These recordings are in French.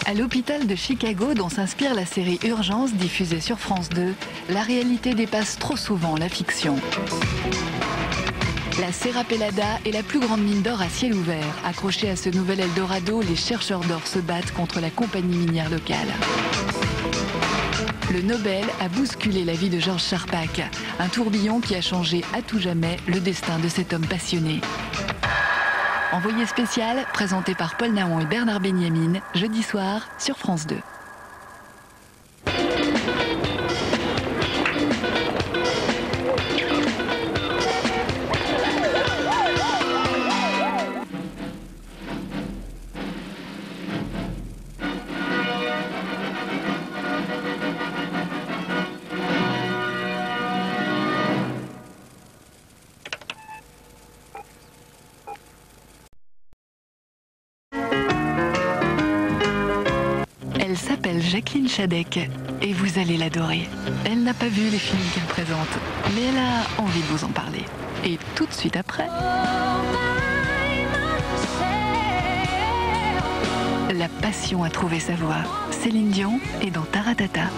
À l'hôpital de Chicago, dont s'inspire la série Urgence diffusée sur France 2, la réalité dépasse trop souvent la fiction. La Serra Pelada est la plus grande mine d'or à ciel ouvert. Accrochée à ce nouvel Eldorado, les chercheurs d'or se battent contre la compagnie minière locale. Le Nobel a bousculé la vie de Georges Charpak, un tourbillon qui a changé à tout jamais le destin de cet homme passionné. Envoyé spécial, présenté par Paul Naon et Bernard Benyamin, jeudi soir sur France 2. Elle s'appelle Jacqueline Chadec et vous allez l'adorer. Elle n'a pas vu les films qu'elle présente, mais elle a envie de vous en parler. Et tout de suite après, la passion a trouvé sa voix. Céline Dion est dans Taratata.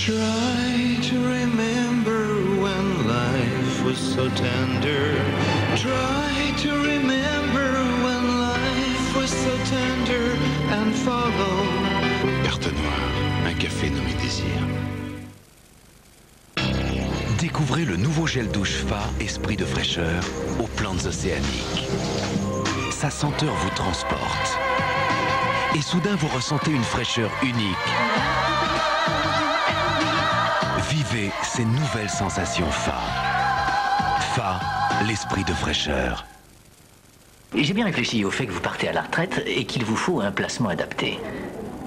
Try to remember when life was so tender. Try to remember when life was so tender and follow. Carte noire, un café nommé Désir. Découvrez le nouveau gel douche Fa Esprit de fraîcheur aux plantes océaniques. Sa senteur vous transporte. Et soudain vous ressentez une fraîcheur unique. Vivez ces nouvelles sensations Fa. Fa, l'esprit de fraîcheur. J'ai bien réfléchi au fait que vous partez à la retraite et qu'il vous faut un placement adapté.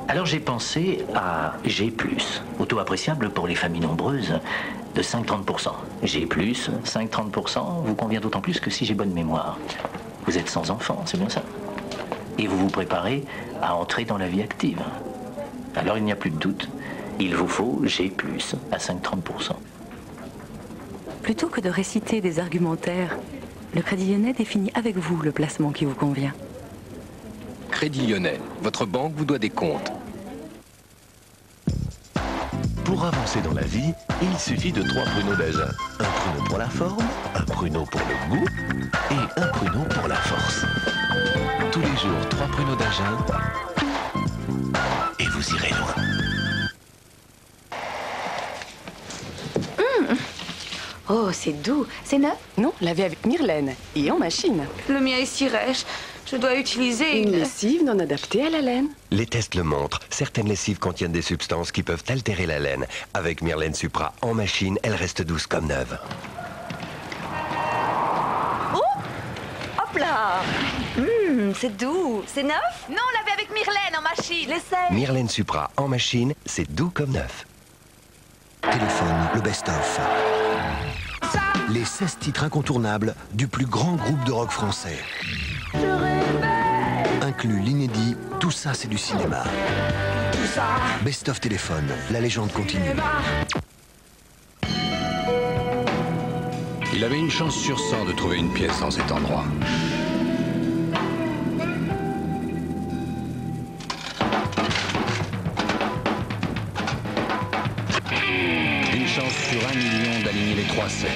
Alors j'ai pensé à G+, auto appréciable pour les familles nombreuses de 5-30%. G+, 5-30% vous convient d'autant plus que si j'ai bonne mémoire. Vous êtes sans enfant, c'est bien ça? Et vous vous préparez à entrer dans la vie active. Alors il n'y a plus de doute. Il vous faut G+, à 5-30%. Plutôt que de réciter des argumentaires, le Crédit Lyonnais définit avec vous le placement qui vous convient. Crédit Lyonnais, votre banque vous doit des comptes. Pour avancer dans la vie, il suffit de 3 pruneaux d'Agen. Un pruneau pour la forme, un pruneau pour le goût et un pruneau pour la force. Tous les jours, 3 pruneaux d'Agen et vous irez loin. Oh, c'est doux. C'est neuf? Non, lavé avec Myrlène et en machine. Le mien est si rêche. Je dois utiliser Une lessive non adaptée à la laine. Les tests le montrent. Certaines lessives contiennent des substances qui peuvent altérer la laine. Avec Myrlène Supra en machine, elle reste douce comme neuve. Oh! Hop là! C'est doux. C'est neuf? Non, lavé avec Myrlène en machine. L'essaye. Myrlène Supra en machine, c'est doux comme neuf. Téléphone, le best-of. Les 16 titres incontournables du plus grand groupe de rock français. Inclut l'inédit Tout ça c'est du cinéma. Best-of Téléphone, la légende continue. Il avait une chance sur 100 de trouver une pièce dans cet endroit. Une chance sur 1 million d'aligner les 3 sets.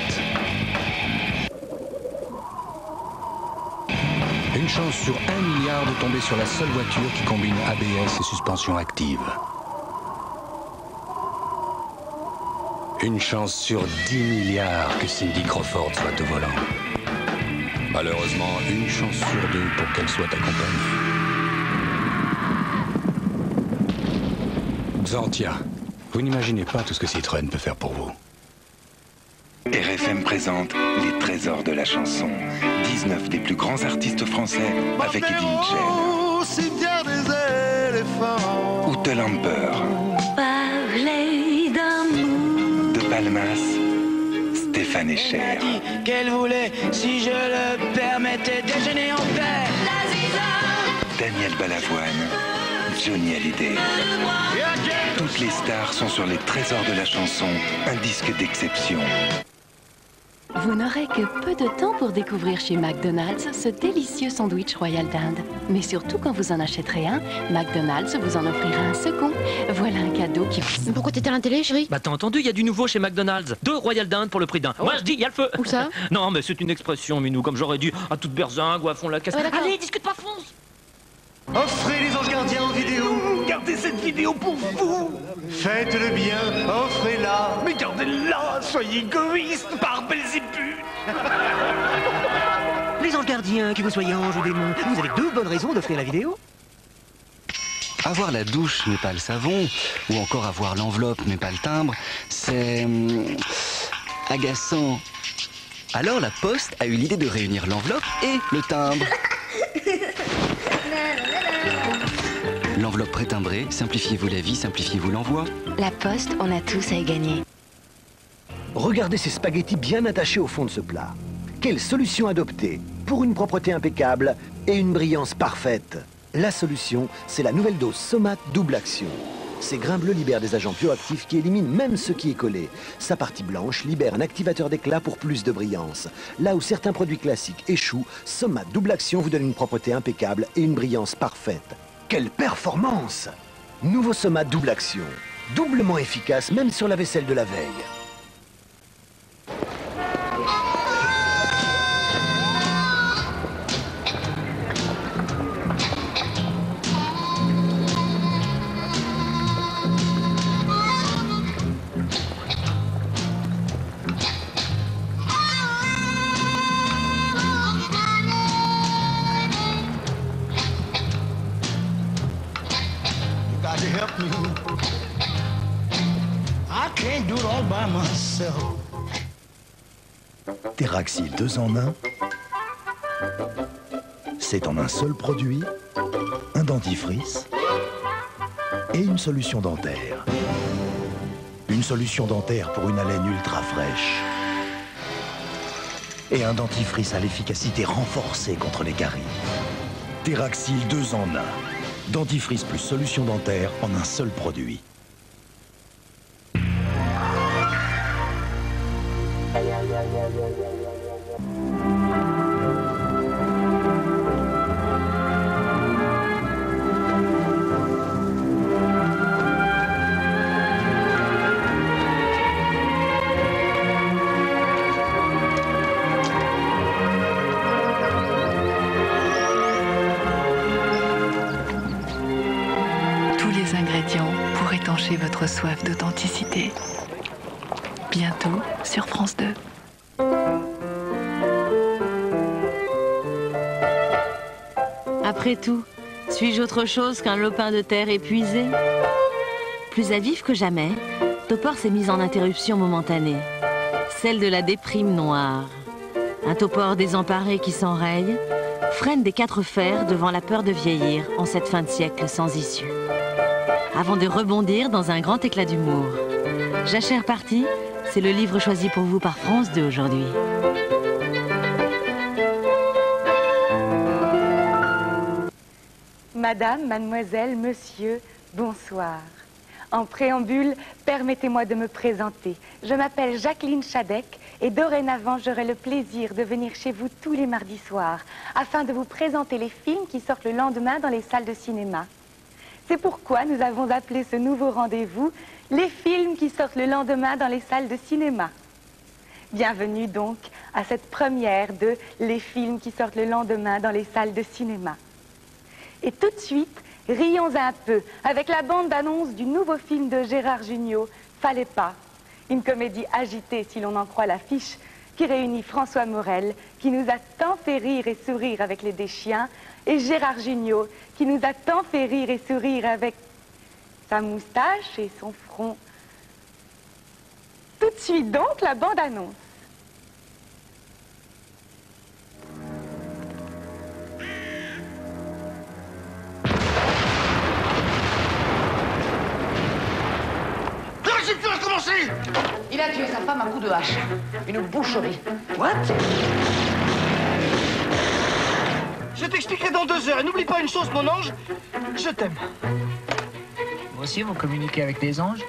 Une chance sur 1 milliard de tomber sur la seule voiture qui combine ABS et suspension active. Une chance sur 10 milliards que Cindy Crawford soit au volant. Malheureusement, une chance sur 2 pour qu'elle soit accompagnée. Xantia, vous n'imaginez pas tout ce que Citroën peut faire pour vous. RFM FM présente Les Trésors de la chanson. 19 des plus grands artistes français avec Eddie Mitchell. Ou The Lamper. Parler d'amour. De Palmas, Stéphane Echer. Qu'elle voulait, si je le permettais, déjeuner en paix. Daniel Balavoine, Johnny Hallyday. Toutes les stars sont sur Les Trésors de la chanson, un disque d'exception. Vous n'aurez que peu de temps pour découvrir chez McDonald's ce délicieux sandwich Royal Dinde. Mais surtout quand vous en achèterez un, McDonald's vous en offrira un second. Voilà un cadeau qui vous... Pourquoi t'étais à la télé, chérie? Bah t'as entendu, il y a du nouveau chez McDonald's. 2 Royal Dinde pour le prix d'un. Moi je dis, il y a le feu. Où ça? Non mais c'est une expression, Minou, comme j'aurais dit à toute berzingue ou à fond la caisse. Allez, discute pas, fonce. Offrez les anges gardiens en vidéo. Gardez cette vidéo pour vous. Faites le bien, offrez-la. Mais gardez-la, soyez égoïste par Belzébuth. Les anges gardiens, que vous soyez ange ou démon, vous avez 2 bonnes raisons d'offrir la vidéo. Avoir la douche mais pas le savon, ou encore avoir l'enveloppe mais pas le timbre, c'est agaçant. Alors la Poste a eu l'idée de réunir l'enveloppe et le timbre. L'enveloppe pré-timbrée, simplifiez-vous la vie, simplifiez-vous l'envoi. La Poste, on a tous à y gagner. Regardez ces spaghettis bien attachés au fond de ce plat. Quelle solution adopter pour une propreté impeccable et une brillance parfaite? La solution, c'est la nouvelle dose Somat Double Action. Ces grains bleus libèrent des agents bioactifs qui éliminent même ce qui est collé. Sa partie blanche libère un activateur d'éclat pour plus de brillance. Là où certains produits classiques échouent, Somat Double Action vous donne une propreté impeccable et une brillance parfaite. Quelle performance! Nouveau Somat Double Action. Doublement efficace même sur la vaisselle de la veille. Théraxil 2 en 1, c'est en un seul produit, un dentifrice et une solution dentaire. Une solution dentaire pour une haleine ultra fraîche. Et un dentifrice à l'efficacité renforcée contre les caries. Théraxil 2 en 1, dentifrice plus solution dentaire en un seul produit. Tous les ingrédients pour étancher votre soif d'authenticité. Bientôt sur France 2. Après tout, suis-je autre chose qu'un lopin de terre épuisé? Plus à vif que jamais, Topor s'est mise en interruption momentanée, celle de la déprime noire. Un Topor désemparé qui s'enraye, freine des 4 fers devant la peur de vieillir en cette fin de siècle sans issue. Avant de rebondir dans un grand éclat d'humour. Jachère partie, c'est le livre choisi pour vous par France 2 aujourd'hui. Madame, mademoiselle, monsieur, bonsoir. En préambule, permettez-moi de me présenter. Je m'appelle Jacqueline Chadec et dorénavant, j'aurai le plaisir de venir chez vous tous les mardis soirs afin de vous présenter les films qui sortent le lendemain dans les salles de cinéma. C'est pourquoi nous avons appelé ce nouveau rendez-vous les films qui sortent le lendemain dans les salles de cinéma. Bienvenue donc à cette première de les films qui sortent le lendemain dans les salles de cinéma. Et tout de suite, rions un peu avec la bande-annonce du nouveau film de Gérard Jugnot, Fallait pas. Une comédie agitée, si l'on en croit l'affiche, qui réunit François Morel, qui nous a tant fait rire et sourire avec Les Deschiens, et Gérard Jugnot, qui nous a tant fait rire et sourire avec sa moustache et son front. Tout de suite donc, la bande-annonce. tué sa femme à coups de hache. Une boucherie. What? Je t'expliquerai dans 2 heures. Et n'oublie pas une chose, mon ange. Je t'aime. Vous aussi, vous communiquez avec des anges?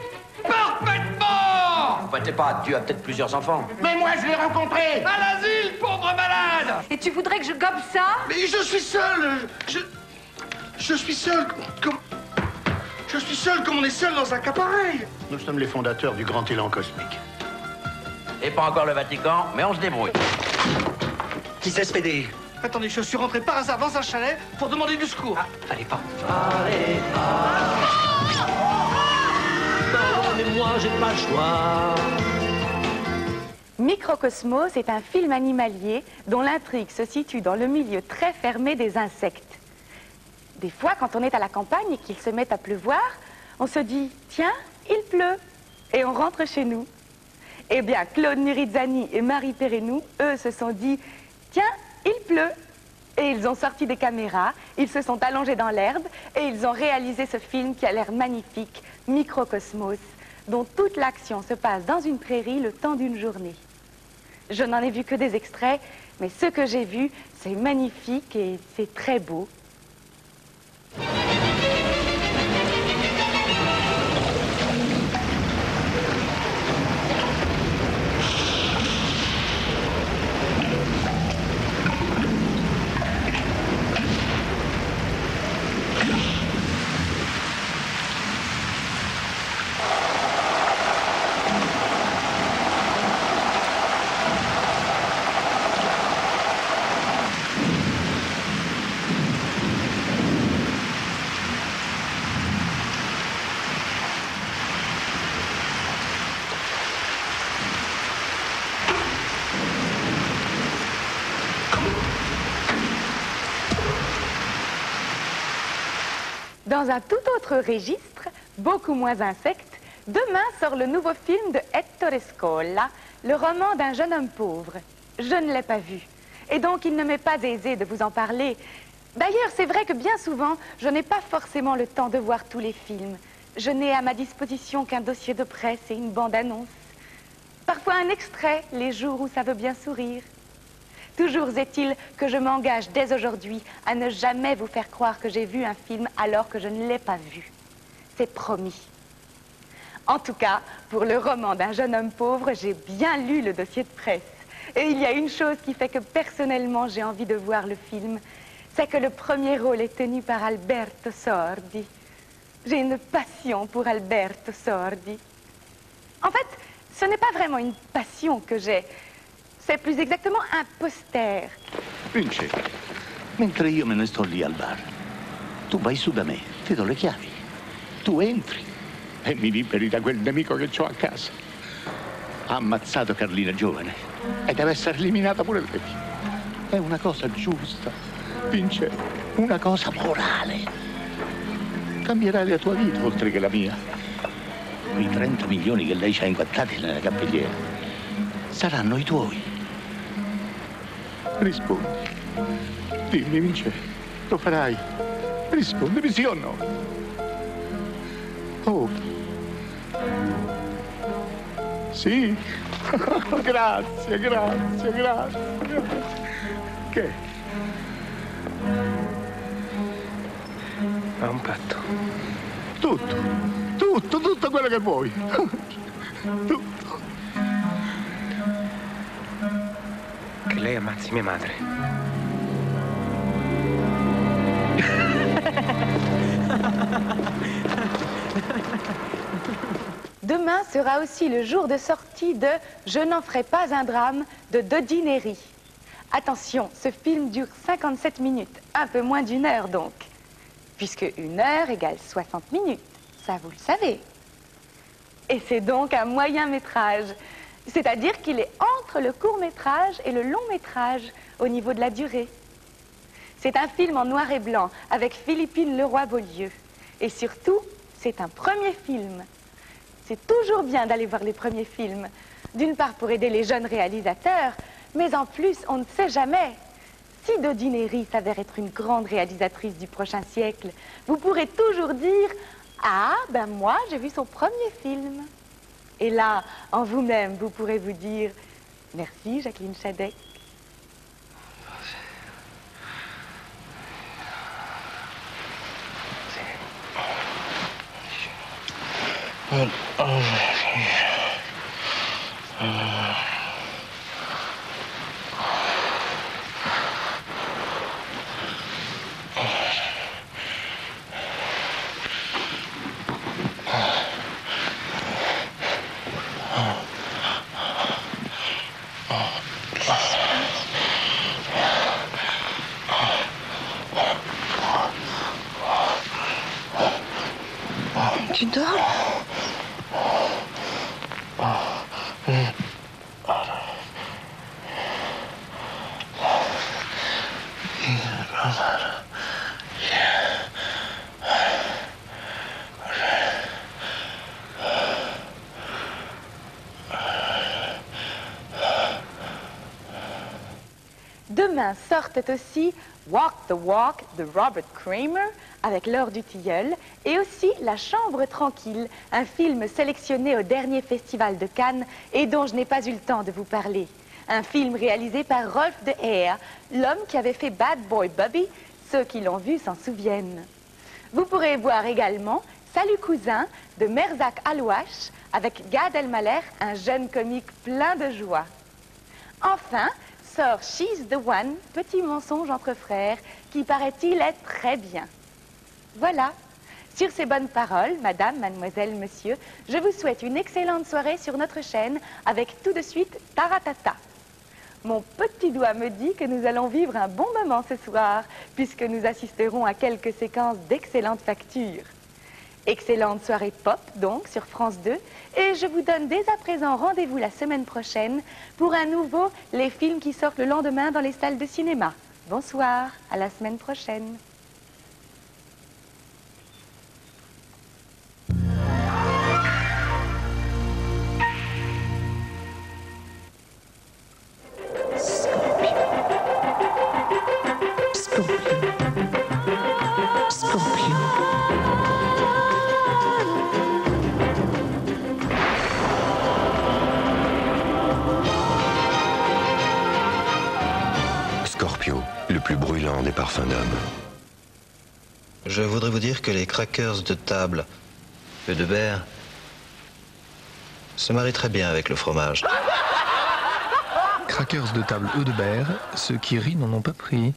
Parfaitement! Vous battez pas, Dieu a peut-être plusieurs enfants. Mais moi, je l'ai rencontré à l'asile, pauvre malade! Et tu voudrais que je gobe ça? Mais je suis seul. Je suis seul comme... Je suis seul comme on est seul dans un cas pareil. Nous sommes les fondateurs du grand élan cosmique. Et pas encore le Vatican, mais on se débrouille. Qui c'est ce PD? Attendez, je suis rentré par hasard dans un chalet pour demander du secours. Ah, fallait pas. Pardonnez-moi, j'ai pas le choix. Microcosmos est un film animalier dont l'intrigue se situe dans le milieu très fermé des insectes. Des fois, quand on est à la campagne et qu'il se met à pleuvoir, on se dit « Tiens, il pleut !» et on rentre chez nous. Eh bien, Claude Nurizzani et Marie Perrenou, eux, se sont dit « Tiens, il pleut !» Et ils ont sorti des caméras, ils se sont allongés dans l'herbe et ils ont réalisé ce film qui a l'air magnifique, Microcosmos, dont toute l'action se passe dans une prairie le temps d'une journée. Je n'en ai vu que des extraits, mais ce que j'ai vu, c'est magnifique et c'est très beau. Dans un tout autre registre, beaucoup moins insecte, demain sort le nouveau film de Ettore Scola, le roman d'un jeune homme pauvre. Je ne l'ai pas vu, et donc il ne m'est pas aisé de vous en parler. D'ailleurs, c'est vrai que bien souvent, je n'ai pas forcément le temps de voir tous les films. Je n'ai à ma disposition qu'un dossier de presse et une bande-annonce. Parfois un extrait, les jours où ça veut bien sourire. Toujours est-il que je m'engage dès aujourd'hui à ne jamais vous faire croire que j'ai vu un film alors que je ne l'ai pas vu. C'est promis. En tout cas, pour le roman d'un jeune homme pauvre, j'ai bien lu le dossier de presse. Et il y a une chose qui fait que personnellement j'ai envie de voir le film, c'est que le premier rôle est tenu par Alberto Sordi. J'ai une passion pour Alberto Sordi. En fait, ce n'est pas vraiment une passion que j'ai. C'est plus exactement un poster. Vince, mentre io me ne sto lì al bar, tu vai su da me, ti do le chiavi. Tu entri e mi liberi da quel nemico che ho a casa. Ha ammazzato Carlina giovane e deve essere eliminata pure lei. È una cosa giusta, Vince, una cosa morale. Cambierai la tua vita oltre che la mia. Quei 30 milioni che lei ci ha incattati nella cappelliera saranno i tuoi. Rispondi. Dimmi, Vince, lo farai. Rispondimi sì o no. Oh. Sì. Grazie, grazie, grazie. Che? È un patto. Tutto quello che vuoi. Tutto. Che lei ammazzi mia madre. Demain sera aussi le jour de sortie de Je n'en ferai pas un drame de Dodi Neri. Attention, ce film dure 57 minutes, un peu moins d'1 heure donc. Puisque 1 heure égale 60 minutes, ça vous le savez. Et c'est donc un moyen métrage. C'est-à-dire qu'il est entre le court-métrage et le long-métrage au niveau de la durée. C'est un film en noir et blanc avec Philippine Leroy-Beaulieu. Et surtout, c'est un premier film. C'est toujours bien d'aller voir les premiers films. D'une part pour aider les jeunes réalisateurs, mais en plus, on ne sait jamais. Si Dodi Neri s'avère être une grande réalisatrice du prochain siècle, vous pourrez toujours dire « Ah, ben moi, j'ai vu son premier film ». Et là, en vous-même, vous pourrez vous dire merci, Jacqueline Shadek. Tu dors? Demain sortent aussi Walk the Walk de Robert Kramer avec L'Heure du Tilleul et aussi La Chambre Tranquille, un film sélectionné au dernier festival de Cannes et dont je n'ai pas eu le temps de vous parler. Un film réalisé par Rolf de Heer, l'homme qui avait fait Bad Boy Bobby. Ceux qui l'ont vu s'en souviennent. Vous pourrez voir également Salut Cousin de Merzak Alouache avec Gad Elmaleh, un jeune comique plein de joie. Enfin, sort She's the One, petit mensonge entre frères, qui paraît-il est très bien. Voilà. Sur ces bonnes paroles, madame, mademoiselle, monsieur, je vous souhaite une excellente soirée sur notre chaîne avec tout de suite Taratata. Mon petit doigt me dit que nous allons vivre un bon moment ce soir, puisque nous assisterons à quelques séquences d'excellentes factures. Excellente soirée pop, donc, sur France 2. Et je vous donne dès à présent rendez-vous la semaine prochaine pour un nouveau Les films qui sortent le lendemain dans les salles de cinéma. Bonsoir, à la semaine prochaine. Scorpio, le plus brûlant des parfums d'homme. Je voudrais vous dire que les crackers de table, œufs de berre, se marient très bien avec le fromage. Crackers de table œufs de berre, ceux qui rient n'en ont pas pris.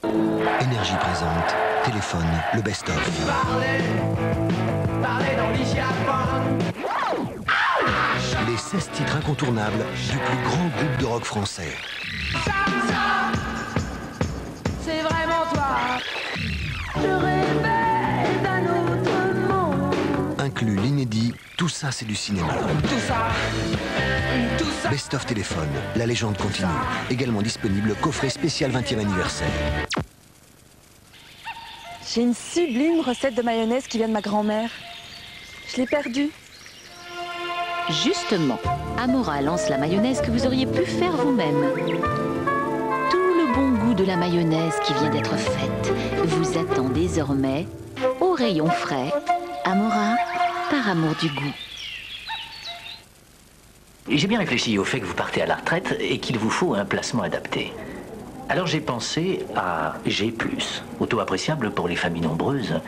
Énergie présente, téléphone, le best-of. Les 16 titres incontournables du plus grand groupe de rock français. C'est vraiment toi. Je rêvais d'un autre monde. Inclut l'inédit, tout ça c'est du cinéma. Tout ça. Best of téléphone, la légende continue. Également disponible, coffret spécial 20e anniversaire. J'ai une sublime recette de mayonnaise qui vient de ma grand-mère. Je l'ai perdue. Justement, Amora lance la mayonnaise que vous auriez pu faire vous-même. Tout le bon goût de la mayonnaise qui vient d'être faite vous attend désormais au rayon frais. Amora, par amour du goût. J'ai bien réfléchi au fait que vous partez à la retraite et qu'il vous faut un placement adapté. Alors j'ai pensé à G+, auto appréciable pour les familles nombreuses,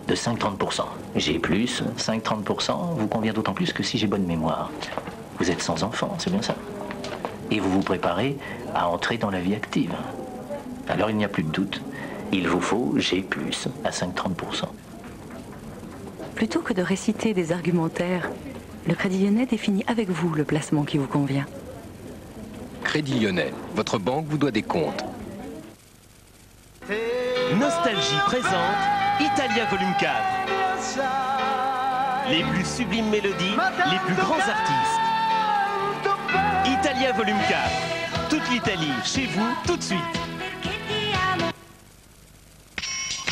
de 5,30%. G+, 5,30%, vous convient d'autant plus que si j'ai bonne mémoire. Vous êtes sans enfant, c'est bien ça. Et vous vous préparez à entrer dans la vie active. Alors il n'y a plus de doute, il vous faut G+, à 5,30%. Plutôt que de réciter des argumentaires, le Crédit Lyonnais définit avec vous le placement qui vous convient. Crédit Lyonnais, votre banque vous doit des comptes. Nostalgie présente Italia Volume 4. Les plus sublimes mélodies, les plus grands artistes. Italia Volume 4. Toute l'Italie, chez vous, tout de suite.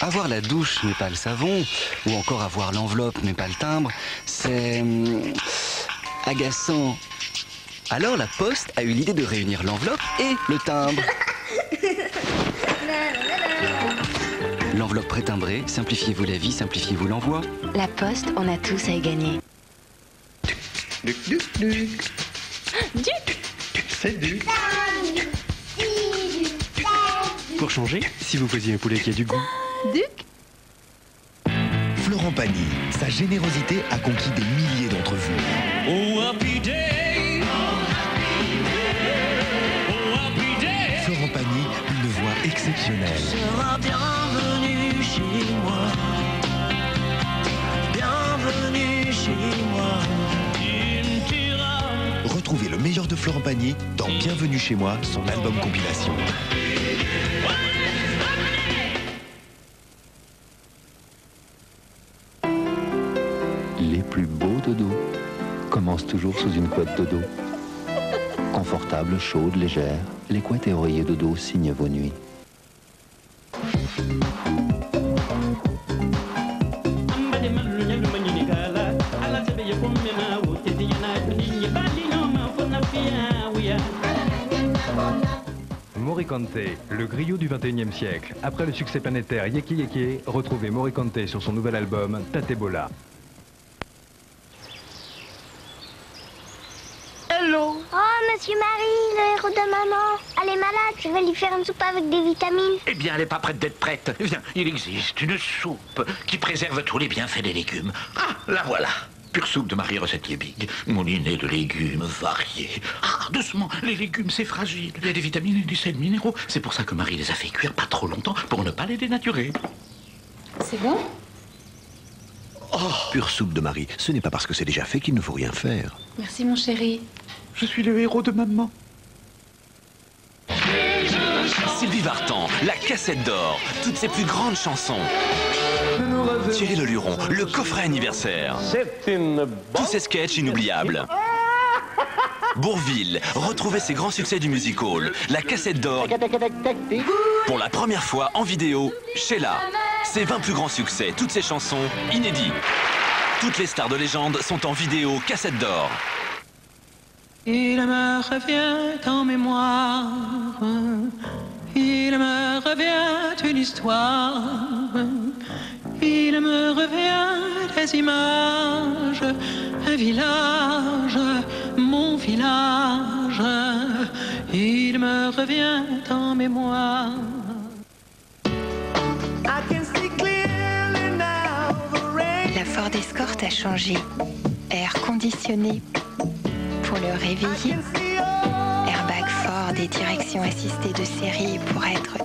Avoir la douche mais pas le savon, ou encore avoir l'enveloppe mais pas le timbre, c'est agaçant. Alors la Poste a eu l'idée de réunir l'enveloppe et le timbre. L'enveloppe pré-timbrée, simplifiez-vous la vie, simplifiez-vous l'envoi. La Poste, on a tous à y gagner. Duc. C'est Duc. Pour changer, si vous faisiez un poulet qui a du goût. Duc. Florent Pagny, sa générosité a conquis des milliers d'entre vous. Oh, happy day. Florent Pagny, une voix exceptionnelle. Sera bienvenue chez moi. Bienvenue chez moi. Retrouvez le meilleur de Florent Pagny dans Bienvenue chez moi, son album compilation. Les plus beaux dodos commencent toujours sous une couette dodo. Confortable, chaude, légère, les couettes et oreillers dodo signent vos nuits. Morricone, le griot du 21e siècle. Après le succès planétaire Yeki Yeki, retrouvez Morricone sur son nouvel album Tatebola. Hello. Oh, Monsieur Marie, le héros de maman. Elle est malade, je vais lui faire une soupe avec des vitamines. Eh bien, elle n'est pas prête d'être prête. Viens, il existe une soupe qui préserve tous les bienfaits des légumes. Ah, la voilà. Pure soupe de Marie recette Liebig, moulinée de légumes variés. Ah, doucement, les légumes c'est fragile. Il y a des vitamines et des sels minéraux. C'est pour ça que Marie les a fait cuire pas trop longtemps pour ne pas les dénaturer. C'est bon? Oh, pure soupe de Marie. Ce n'est pas parce que c'est déjà fait qu'il ne faut rien faire. Merci mon chéri. Je suis le héros de maman. Sylvie Vartan, la cassette d'or, toutes ses plus grandes chansons. Thierry Leluron, le coffret anniversaire. Tous ses sketchs inoubliables. Bourvil, retrouvez ses grands succès du music hall. La cassette d'or, pour la première fois en vidéo, Sheila. Ses 20 plus grands succès, toutes ses chansons inédits. Toutes les stars de légende sont en vidéo cassette d'or. Il me revient en mémoire, il me revient une histoire, il me revient des images, un village, mon village, il me revient en mémoire. La Ford Escort a changé. Air conditionné pour le réveiller. Airbag Ford et direction assistée de série pour être...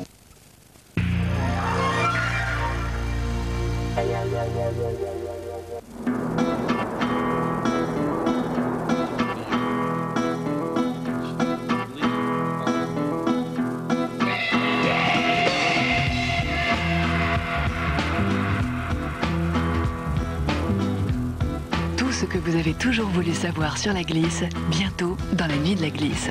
Tout ce que vous avez toujours voulu savoir sur la glisse, bientôt dans la nuit de la glisse.